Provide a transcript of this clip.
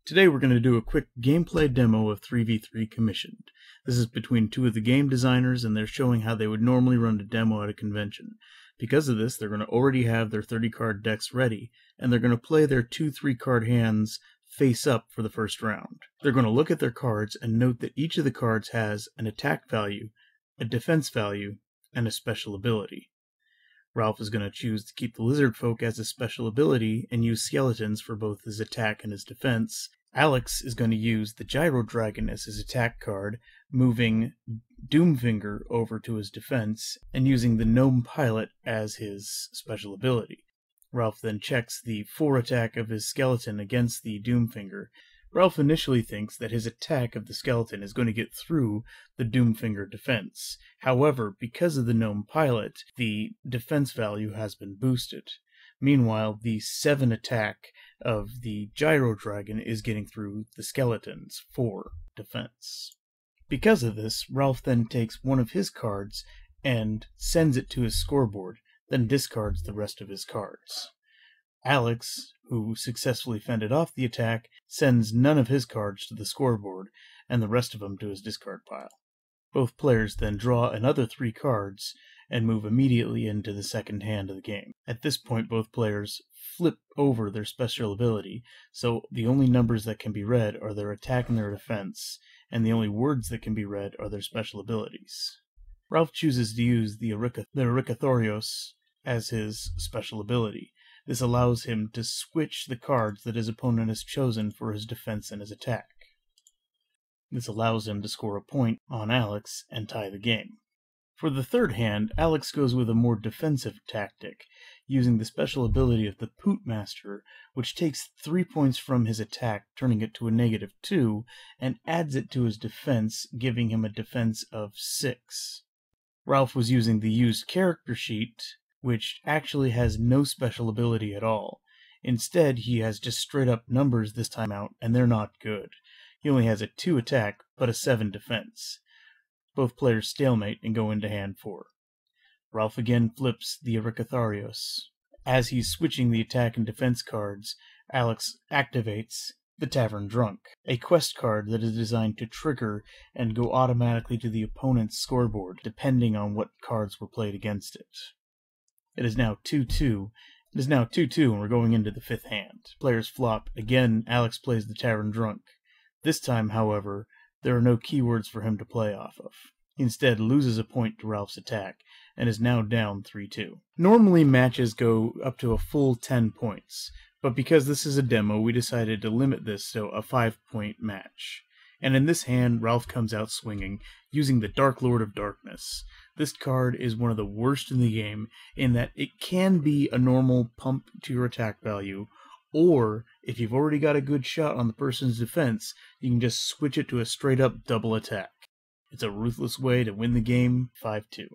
Today we're going to do a quick gameplay demo of 3v3 Commissioned. This is between two of the game designers, and they're showing how they would normally run a demo at a convention. Because of this, they're going to already have their 30-card decks ready, and they're going to play their 2 3-card hands face up for the first round. They're going to look at their cards and note that each of the cards has an attack value, a defense value, and a special ability. Ralph is going to choose to keep the lizard folk as a special ability and use skeletons for both his attack and his defense. Alex is going to use the gyro dragon as his attack card, moving Doomfinger over to his defense, and using the gnome pilot as his special ability. Ralph then checks the 4 attack of his skeleton against the Doomfinger. Ralph initially thinks that his attack of the skeleton is going to get through the Doomfinger defense. However, because of the gnome pilot, the defense value has been boosted. Meanwhile, the 7 attack of the gyro dragon is getting through the skeleton's 4 defense. Because of this, Ralph then takes one of his cards and sends it to his scoreboard, then discards the rest of his cards. Alex, who successfully fended off the attack, sends none of his cards to the scoreboard, and the rest of them to his discard pile. Both players then draw another 3 cards, and move immediately into the second hand of the game. At this point, both players flip over their special ability, so the only numbers that can be read are their attack and their defense, and the only words that can be read are their special abilities. Ralph chooses to use the Ericathorios as his special ability. This allows him to switch the cards that his opponent has chosen for his defense and his attack. This allows him to score a point on Alex and tie the game. For the third hand, Alex goes with a more defensive tactic, using the special ability of the Pootmaster, which takes 3 points from his attack, turning it to a -2, and adds it to his defense, giving him a defense of 6. Ralph was using the used character sheet, which actually has no special ability at all. Instead, he has just straight up numbers this time out, and they're not good. He only has a 2 attack, but a 7 defense. Both players stalemate and go into hand 4. Ralph again flips the Ericathorios. As he's switching the attack and defense cards, Alex activates the Tavern Drunk, a quest card that is designed to trigger and go automatically to the opponent's scoreboard, depending on what cards were played against it. It is now 2-2. And we're going into the 5th hand. Players flop. Again, Alex plays the Tavern Drunk. This time, however, there are no keywords for him to play off of. He instead loses a point to Ralph's attack, and is now down 3-2. Normally, matches go up to a full 10 points, but because this is a demo, we decided to limit this to a 5-point match. And in this hand, Ralph comes out swinging, using the Dark Lord of Darkness. This card is one of the worst in the game, in that it can be a normal pump to your attack value, or, if you've already got a good shot on the person's defense, you can just switch it to a straight-up double attack. It's a ruthless way to win the game 5-2.